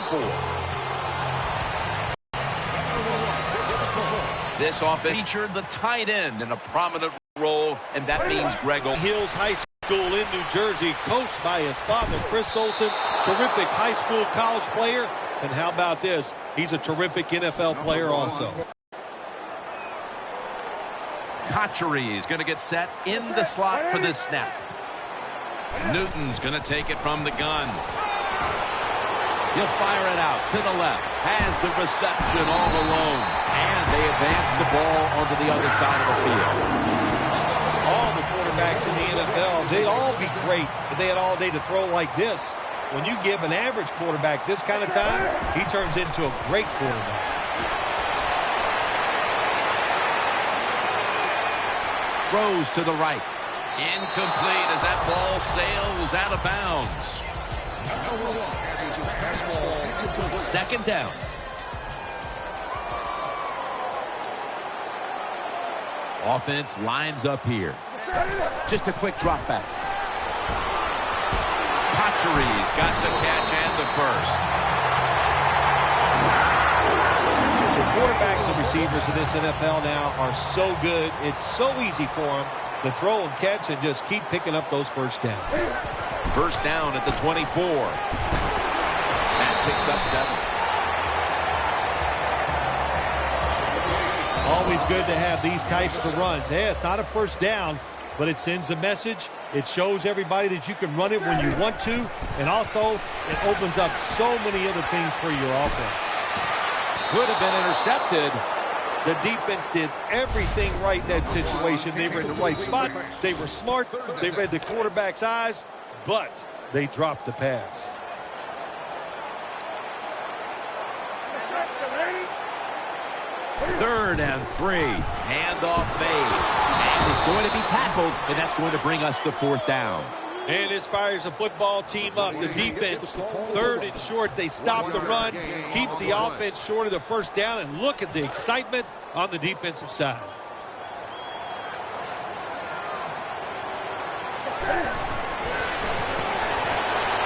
4. This offense featured the tight end in a prominent role, and that means Greg Hills High School in New Jersey, coached by his father, Chris Olson, terrific high school college player. And how about this? He's a terrific NFL player also. Kotchery is going to get set in the slot for this snap. Newton's going to take it from the gun. He'll fire it out to the left. Has the reception all alone. And they advance the ball onto the other side of the field. All the quarterbacks in the NFL, they'd all be great if they had all day to throw like this. When you give an average quarterback this kind of time, he turns into a great quarterback. Throws to the right. Incomplete as that ball sails out of bounds. Second down. Offense lines up here. Just a quick drop back. Kotchery's got the catch and the first. The quarterbacks and receivers in this NFL now are so good. It's so easy for them to throw and catch and just keep picking up those first downs. First down at the 24. That picks up 7. Always good to have these types of runs. Hey, it's not a first down, but it sends a message. It shows everybody that you can run it when you want to, and also it opens up so many other things for your offense. Could have been intercepted. The defense did everything right in that situation. They were in the right spot. They were smart. They read the quarterback's eyes, but they dropped the pass. Third and 3. Handoff made. And it's going to be tackled, and that's going to bring us to fourth down. And this fires the football team up. The defense, third and short. They stop the run, keeps the offense short of the first down, and look at the excitement on the defensive side.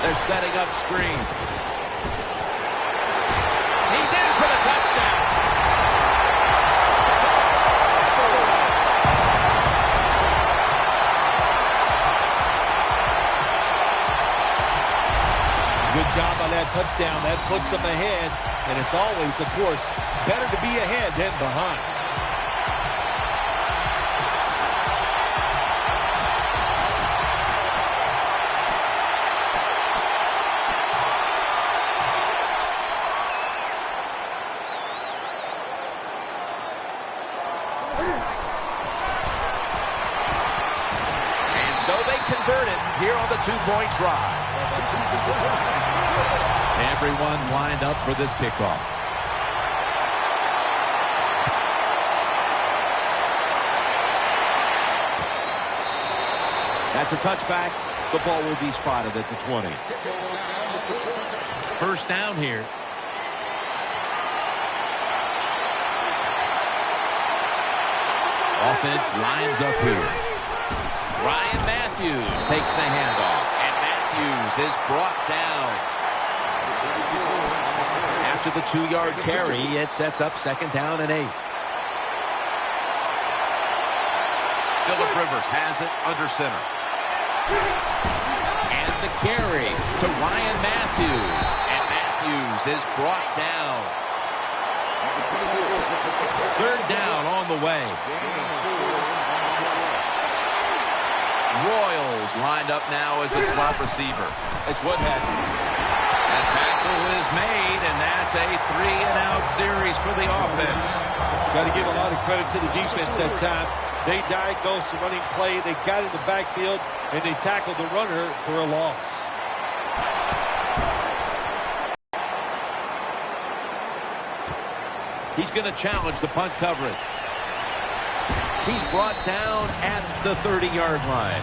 They're setting up screen. He's in for the touchdown. Good job on that touchdown. That puts them ahead. And it's always, of course, better to be ahead than behind. And so they convert it here on the two-point try. Everyone's lined up for this kickoff. That's a touchback. The ball will be spotted at the 20. First down here. Offense lines up here. Ryan Matthews takes the handoff. And Matthews is brought down. After the 2-yard carry, it sets up second down and 8. Phillip Rivers has it under center. And the carry to Ryan Matthews. And Matthews is brought down. Third down on the way. Royals lined up now as a slot receiver. It's Woodhead. A tackle is made, and that's a 3-and-out series for the offense. Got to give a lot of credit to the defense that time. They diagnosed the running play. They got in the backfield, and they tackled the runner for a loss. He's going to challenge the punt coverage. He's brought down at the 30-yard line.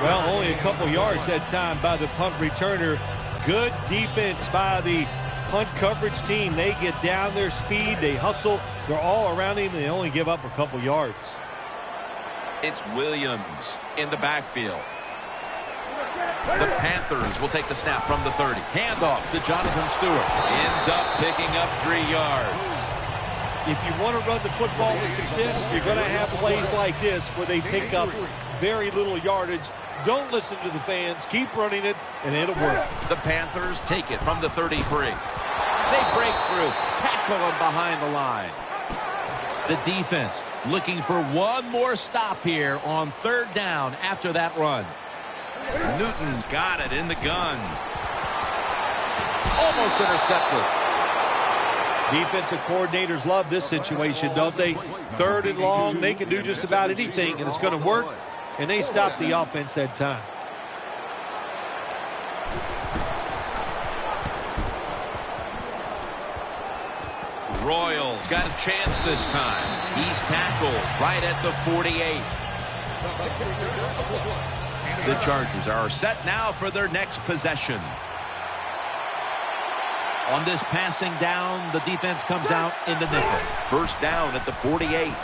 Well, only a couple yards that time by the punt returner. Good defense by the punt coverage team. They get down their speed. They hustle. They're all around him, and they only give up a couple yards. It's Williams in the backfield. The Panthers will take the snap from the 30. Handoff to Jonathan Stewart. Ends up picking up 3 yards. If you want to run the football with success, you're going to have plays like this where they pick up very little yardage. Don't listen to the fans. Keep running it, and it'll work. The Panthers take it from the 33. They break through, tackle him behind the line. The defense looking for one more stop here on 3rd down after that run. Newton's got it in the gun. Almost intercepted. Defensive coordinators love this situation, don't they? 3rd and long, they can do just about anything, and it's going to work, and they stop the offense that time. Royals got a chance this time. He's tackled right at the 48. The Chargers are set now for their next possession. On this passing down, the defense comes out in the nickel. 1st down at the 48.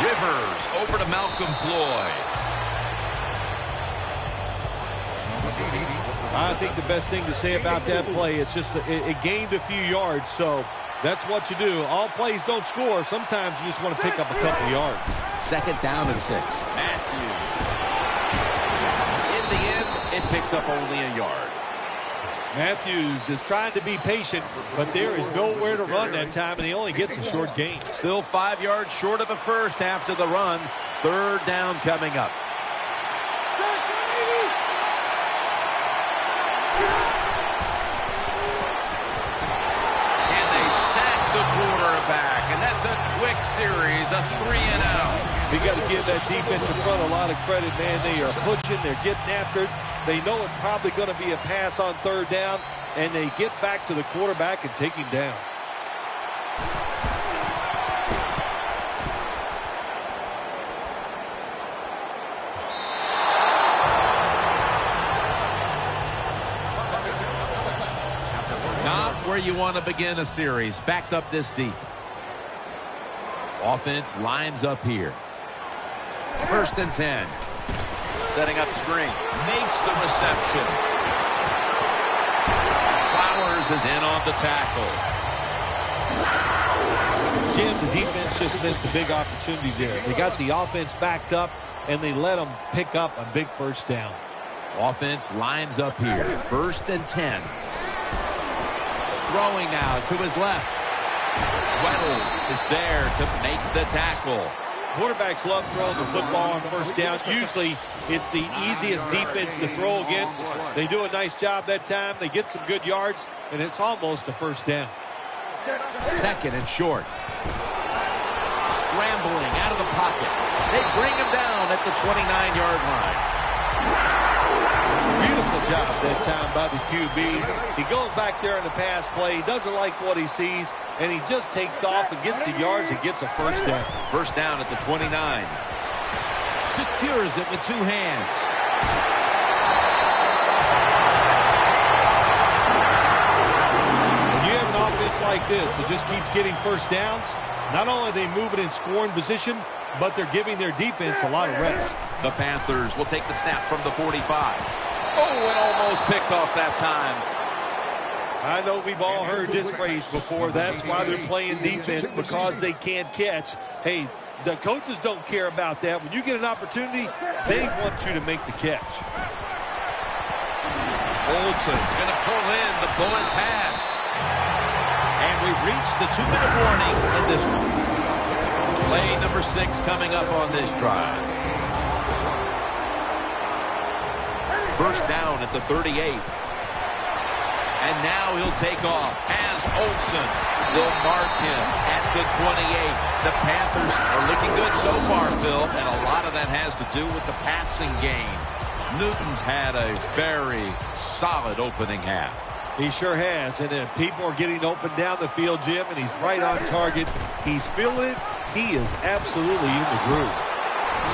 Rivers over to Malcolm Floyd. I think the best thing to say about that play, it's just it gained a few yards, so that's what you do. All plays don't score. Sometimes you just want to pick up a couple yards. 2nd down and 6. Matthews. In the end, it picks up only a yard. Matthews is trying to be patient, but there is nowhere to run that time, and he only gets a short gain. Still 5 yards short of a first after the run. 3rd down coming up. And they sack the quarterback, and that's a quick series, a 3-and-out. You got to give that defensive front a lot of credit, man. They are pushing, they're getting after it. They know it's probably going to be a pass on 3rd down, and they get back to the quarterback and take him down. Not where you want to begin a series, backed up this deep. Offense lines up here. 1st and 10. Setting up screen. Makes the reception. Flowers is in on the tackle. Jim, the defense just missed a big opportunity there. They got the offense backed up, and they let them pick up a big 1st down. Offense lines up here. 1st and 10. Throwing now to his left. Weddles is there to make the tackle. Quarterbacks love throwing the football on 1st down. Usually, it's the easiest defense to throw against. They do a nice job that time. They get some good yards, and it's almost a 1st down. 2nd and short. Scrambling out of the pocket. They bring him down at the 29-yard line. Beautiful job that time by the QB. He goes back there in the pass play. He doesn't like what he sees, and he just takes off and gets the yards and gets a 1st down. 1st down at the 29. Secures it with 2 hands. When you have an offense like this that just keeps getting 1st downs, not only are they moving in scoring position, but they're giving their defense a lot of rest. The Panthers will take the snap from the 45. Oh, and almost picked off that time. I know we've all heard this phrase before. That's why they're playing defense, because they can't catch. Hey, the coaches don't care about that. When you get an opportunity, they want you to make the catch. Olsen's going to pull in the bullet pass. And we've reached the 2-minute warning in this one. Play number 6 coming up on this drive. 1st down at the 38. And now he'll take off as Olsen. They'll mark him at the 28. The Panthers are looking good so far, Phil, and a lot of that has to do with the passing game. Newton's had a very solid opening half. He sure has, and people are getting open down the field, Jim, and he's right on target. He's feeling it. He is absolutely in the groove.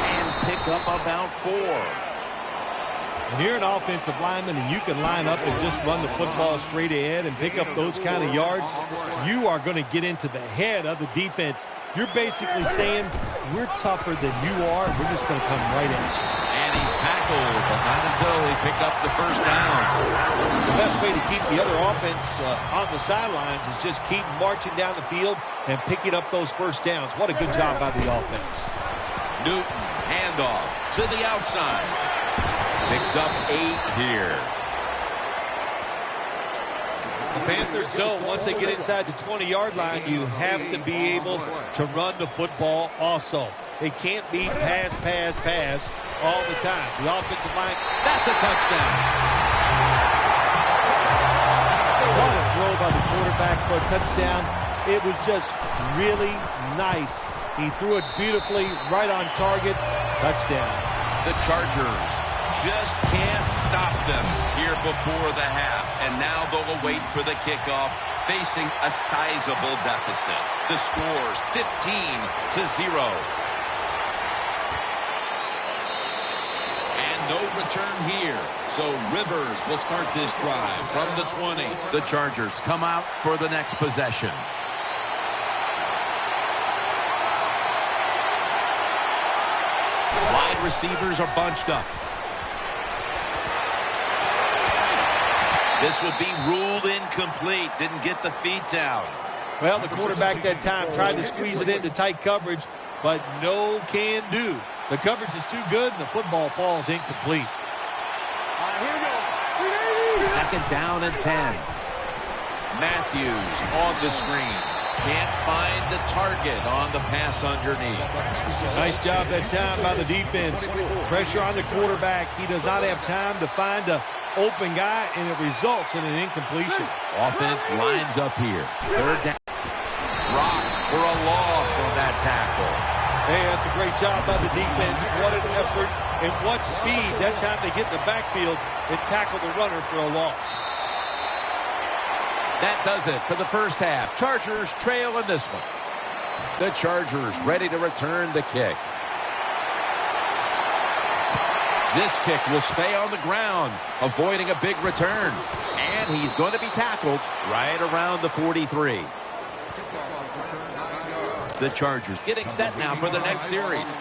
And pick up about 4. When you're an offensive lineman and you can line up and just run the football straight ahead and pick up those kind of yards, you are going to get into the head of the defense. You're basically saying, we're tougher than you are. We're just going to come right at you. And he's tackled tackled, but not until he picked up the first down. The best way to keep the other offense on the sidelines is just keep marching down the field and picking up those first downs. What a good job by the offense. Newton, handoff to the outside. Picks up 8 here. The Panthers know once they get inside the 20-yard line, you have to be able to run the football also. It can't be pass, pass, pass all the time. The offensive line, that's a touchdown. What a throw by the quarterback for a touchdown. It was just really nice. He threw it beautifully, right on target. Touchdown. The Chargers just can't stop them here before the half. And now they'll wait for the kickoff, facing a sizable deficit. The score's 15-0. And no return here. So Rivers will start this drive from the 20. The Chargers come out for the next possession. Wide receivers are bunched up. This would be ruled incomplete. Didn't get the feet down. Well, the quarterback that time tried to squeeze it into tight coverage, but no can do. The coverage is too good, and the football falls incomplete. Here we go. Second down and 10. Matthews on the screen. Can't find the target on the pass underneath. Nice job that time by the defense. Pressure on the quarterback. He does not have time to find a open guy, and it results in an incompletion. Offense lines up here. Third down. Rocked for a loss on that tackle. Hey, that's a great job by the defense. What an effort and what speed. That time they get in the backfield and tackle the runner for a loss. That does it for the first half. Chargers trail in this one. The Chargers ready to return the kick. This kick will stay on the ground, avoiding a big return. And he's going to be tackled right around the 43. The Chargers getting set now for the next series.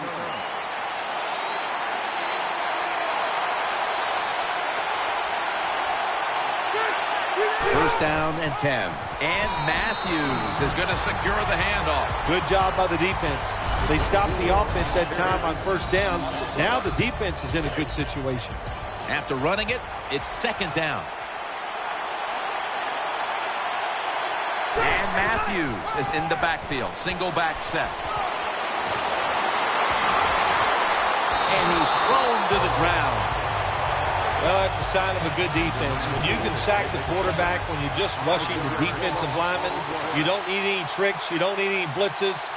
First down and 10. And Matthews is going to secure the handoff. Good job by the defense. They stopped the offense that time on first down. Now the defense is in a good situation. After running it, it's second down. And Matthews is in the backfield. Single back set. And he's thrown to the ground. Well, that's a sign of a good defense. When you can sack the quarterback, when you're just rushing the defensive lineman, you don't need any tricks, you don't need any blitzes.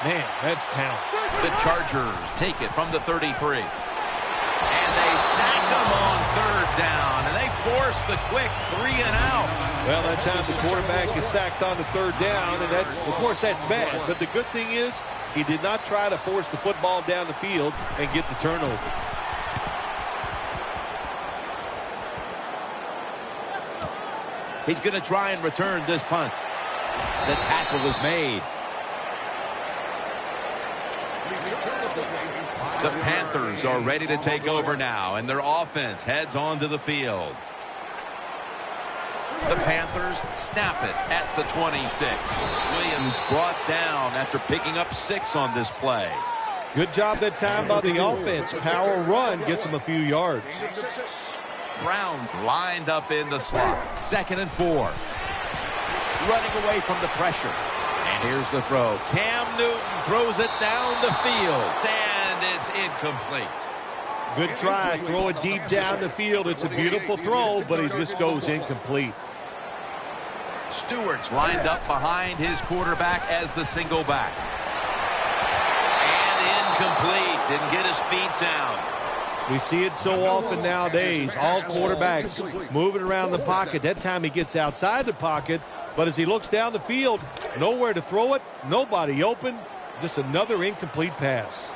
Man, that's talent. The Chargers take it from the 33. And they sack him on third down, and they force the quick 3 and out. Well, that time the quarterback is sacked on the third down, and that's, of course, that's bad. But the good thing is he did not try to force the football down the field and get the turnover. He's going to try and return this punt. The tackle is made. The Panthers are ready to take over now, and their offense heads onto the field. The Panthers snap it at the 26. Williams brought down after picking up 6 on this play. Good job that time by the offense. Power run gets them a few yards. Browns lined up in the slot. 2nd and 4. Running away from the pressure. And here's the throw. Cam Newton throws it down the field. And it's incomplete. Good try. Throw it deep down the field. It's a beautiful throw, but it just goes incomplete. Stewart's lined up behind his quarterback as the single back. And incomplete. Didn't get his feet down. We see it so often nowadays. All quarterbacks moving around the pocket. That time he gets outside the pocket, but as he looks down the field, nowhere to throw it, nobody open, just another incomplete pass.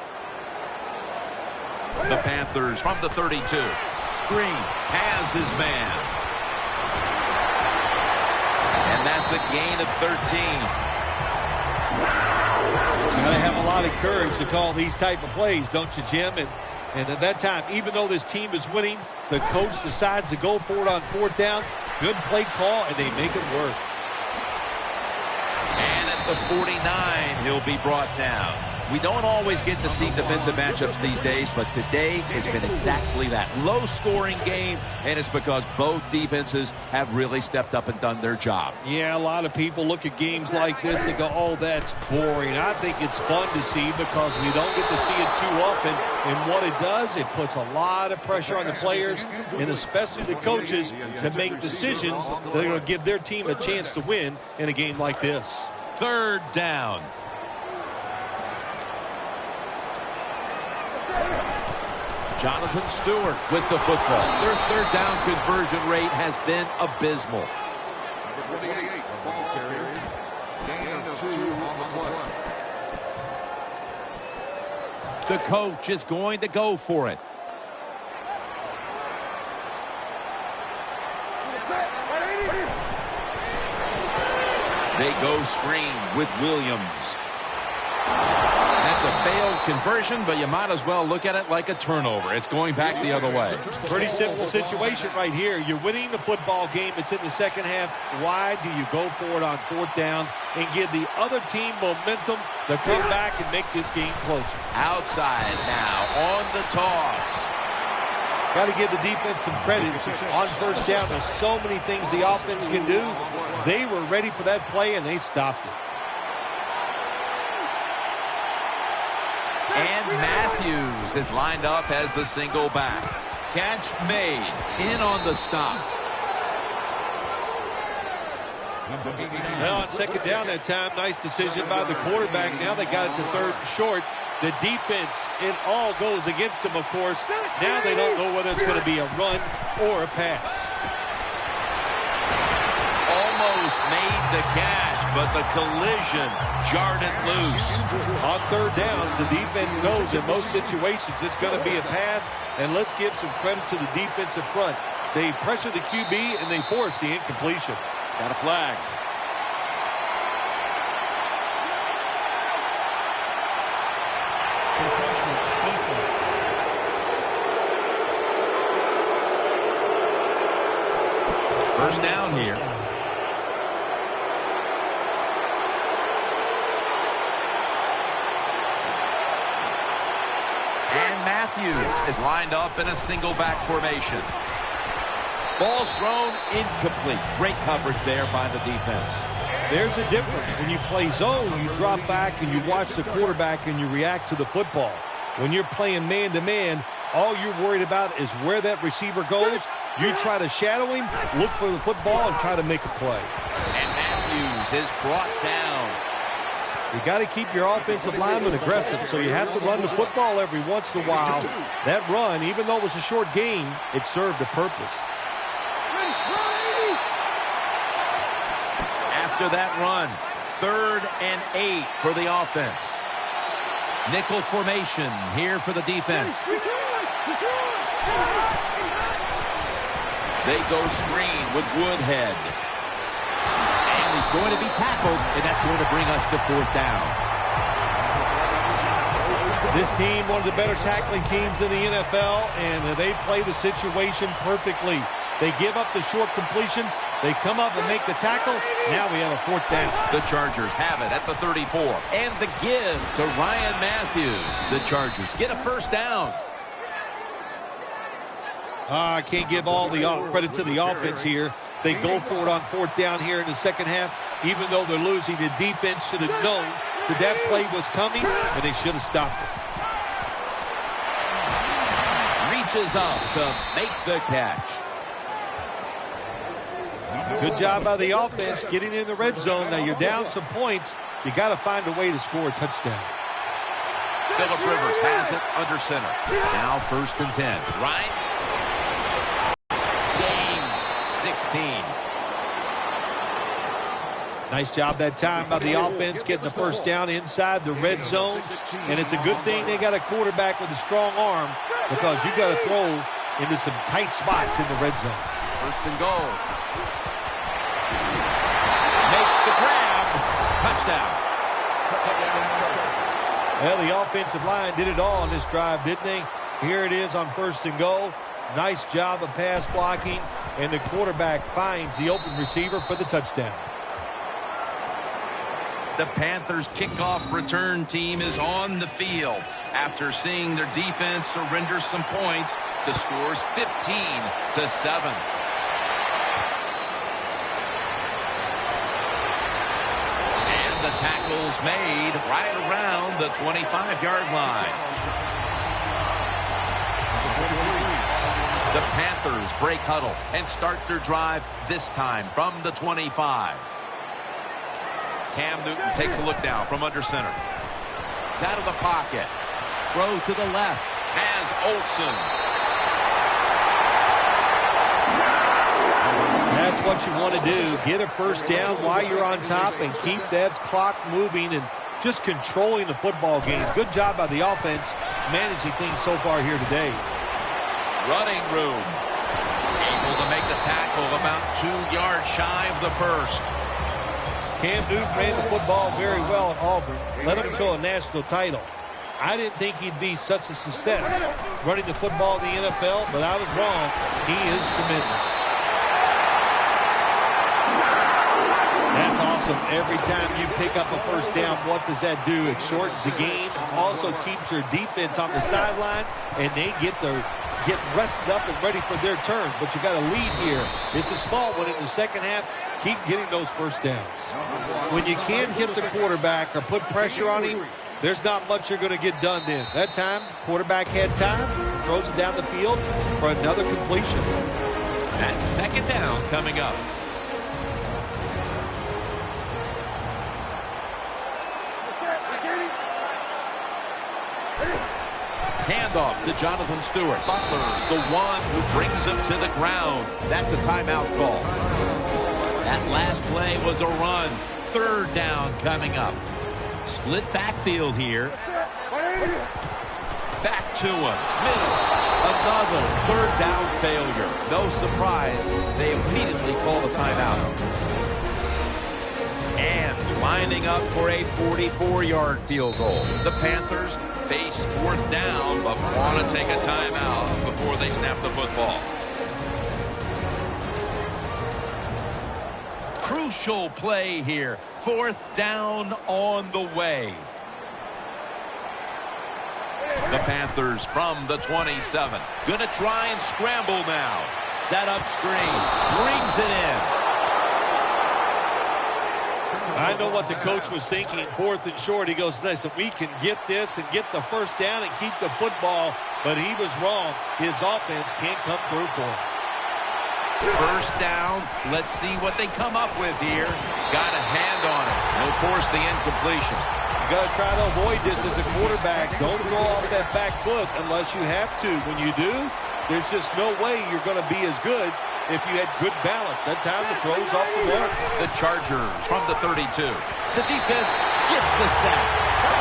The Panthers from the 32. Screen has his man. And that's a gain of 13. You got to have a lot of courage to call these type of plays, don't you, Jim? And at that time, even though this team is winning, the coach decides to go for it on 4th down. Good play call, and they make it work. And at the 49, he'll be brought down. We don't always get to see defensive matchups these days, but today has been exactly that. Low-scoring game, and it's because both defenses have really stepped up and done their job. Yeah, a lot of people look at games like this and go, oh, that's boring. I think it's fun to see because we don't get to see it too often. And what it does, it puts a lot of pressure on the players and especially the coaches to make decisions that are going to give their team a chance to win in a game like this. 3rd down. Jonathan Stewart with the football. Their 3rd down conversion rate has been abysmal. The coach is going to go for it. They go screen with Williams. That's a failed conversion, but you might as well look at it like a turnover. It's going back the other way. Pretty simple situation right here. You're winning the football game. It's in the second half. Why do you go for it on 4th down and give the other team momentum to come back and make this game closer? Outside now on the toss. Got to give the defense some credit. On 1st down, there's so many things the offense can do. They were ready for that play, and they stopped it. And Matthews is lined up as the single back. Catch made. In on the stop. Well, on 2nd down that time, nice decision by the quarterback. Now they got it to 3rd and short. The defense, it all goes against them, of course. Now they don't know whether it's going to be a run or a pass. Almost made the catch, but the collision jarred it loose. On 3rd downs, the defense knows in most situations it's going to be a pass, and let's give some credit to the defensive front. They pressure the QB, and they force the incompletion. Got a flag. Encroachment defense. First down here. And Matthews is lined up in a single back formation. Ball's thrown incomplete. Great coverage there by the defense. There's a difference. When you play zone, you drop back and you watch the quarterback and you react to the football. When you're playing man-to-man, all you're worried about is where that receiver goes. You try to shadow him, look for the football, and try to make a play. And Matthews is brought down. You got to keep your offensive lineman aggressive, so you have to run the football every once in a while. That run, even though it was a short game, it served a purpose. After that run, 3rd and 8 for the offense. Nickel formation here for the defense. They go screen with Woodhead. And he's going to be tackled, and that's going to bring us to 4th down. This team, one of the better tackling teams in the NFL, and they play the situation perfectly. They give up the short completion. They come up and make the tackle. Now we have a 4th down. The Chargers have it at the 34. And the give to Ryan Matthews. The Chargers get a 1st down. I can't give all the credit to the offense here. They go for it on 4th down here in the second half. Even though they're losing, the defense should have known that that play was coming, and they should have stopped it. Reaches up to make the catch. Good job by the offense getting in the red zone. Now you're down some points. You got to find a way to score a touchdown. Phillip Rivers has it under center. Now 1st and 10. Right. Gains 16. Nice job that time by the offense getting the 1st down inside the red zone. And it's a good thing they got a quarterback with a strong arm because you got to throw into some tight spots in the red zone. 1st and goal. Makes the grab. Touchdown. Well, the offensive line did it all on this drive, didn't they? Here it is on 1st and goal. Nice job of pass blocking, and the quarterback finds the open receiver for the touchdown. The Panthers kickoff return team is on the field after seeing their defense surrender some points. The score's 15-7. And the tackle's made right around the 25-yard line. The Panthers break huddle and start their drive this time from the 25. Cam Newton takes a look down from under center. Out of the pocket. Throw to the left. Has Olsen. That's what you want to do. Get a first down while you're on top and keep that clock moving and just controlling the football game. Good job by the offense managing things so far here today. Running room. Able to make the tackle about 2 yards shy of the first. Cam Newton ran the football very well at Auburn. Led him to a national title. I didn't think he'd be such a success running the football in the NFL, but I was wrong. He is tremendous. That's awesome. Every time you pick up a first down, what does that do? It shortens the game. Also keeps your defense on the sideline, and they get rested up and ready for their turn. But you got a lead here. It's a small one in the second half. Keep getting those first downs. When you can't hit the quarterback or put pressure on him, there's not much you're going to get done then. That time, quarterback had time, throws it down the field for another completion. That's second down coming up. Handoff to Jonathan Stewart. Butler's the one who brings him to the ground. That's a timeout call. That last play was a run. Third down coming up. Split backfield here. Back to him. Middle. Another third down failure. No surprise. They immediately call the timeout. And lining up for a 44-yard field goal. The Panthers face fourth down, but want to take a timeout before they snap the football. Crucial play here. Fourth down on the way. The Panthers from the 27. Going to try and scramble now. Set up screen. Brings it in. I know what the coach was thinking. Fourth and short. He goes, listen, we can get this and get the first down and keep the football. But he was wrong. His offense can't come through for him. First down. Let's see what they come up with here. Got a hand on it. And, of course, the incompletion. You got to try to avoid this as a quarterback. Don't throw off that back foot unless you have to. When you do, there's just no way you're going to be as good if you had good balance. That time the throw's off the mark. The Chargers from the 32. The defense gets the sack.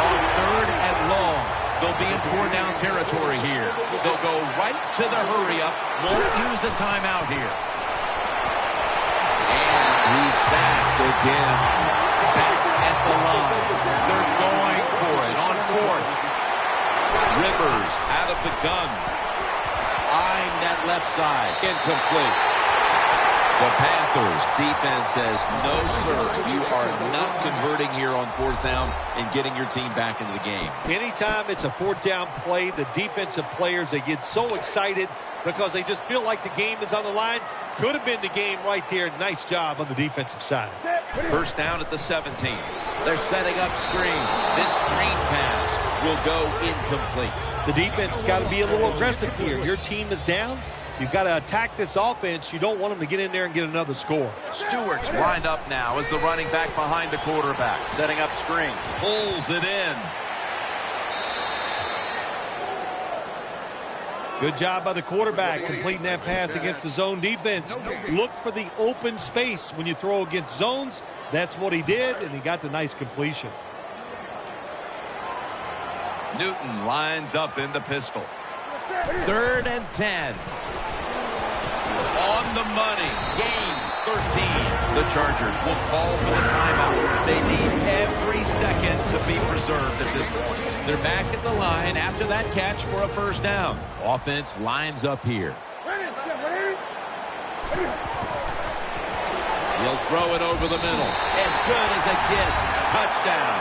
On third and long. They'll be in four-down territory here. They'll go right to the hurry-up. Won't use a timeout here. And he's sacked again. Back at the line. They're going for it on fourth. Rivers out of the gun. Eyeing that left side. Incomplete. The Panthers defense says, no, sir, you are not converting here on fourth down and getting your team back into the game. Anytime it's a fourth down play, the defensive players, they get so excited because they just feel like the game is on the line. Could have been the game right there. Nice job on the defensive side. First down at the 17. They're setting up screen. This screen pass will go incomplete. The defense has got to be a little aggressive here. Your team is down. You've got to attack this offense. You don't want them to get in there and get another score. Stewart's lined up now as the running back behind the quarterback. Setting up screen. Pulls it in. Good job by the quarterback completing that pass against the zone defense. Look for the open space when you throw against zones. That's what he did, and he got the nice completion. Newton lines up in the pistol. 3rd and 10. On the money. Gains 13. The Chargers will call for the timeout. They need every second to be preserved at this point. They're back at the line after that catch for a first down. Offense lines up here. He'll throw it over the middle. As good as it gets. Touchdown.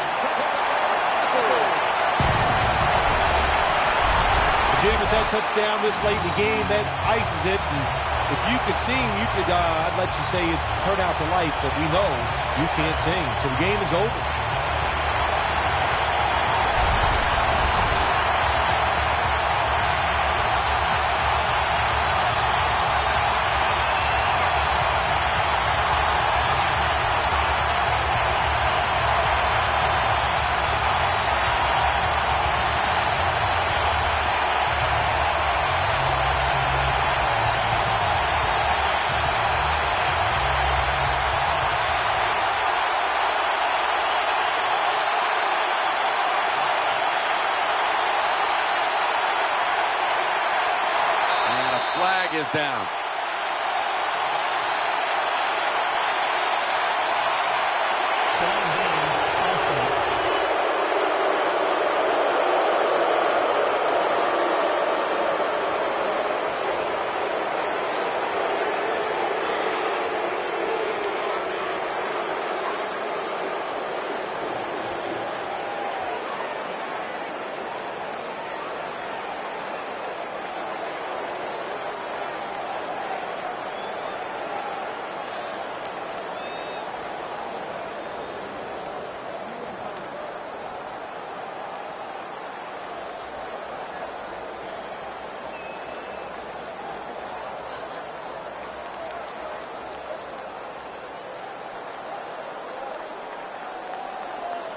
Jim, with that touchdown this late in the game, that ices it. And if you could sing, I'd let you say it's turn out to life, but we know you can't sing. So the game is over. Flag is down.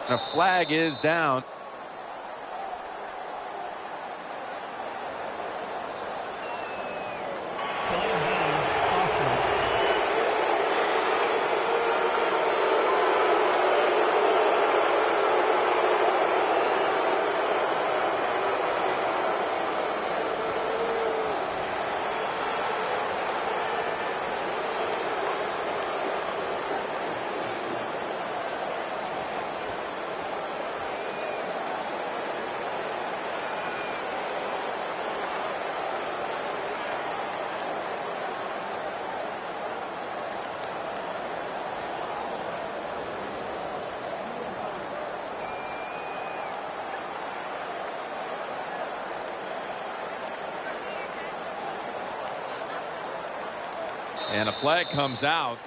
The flag is down. And a flag comes out.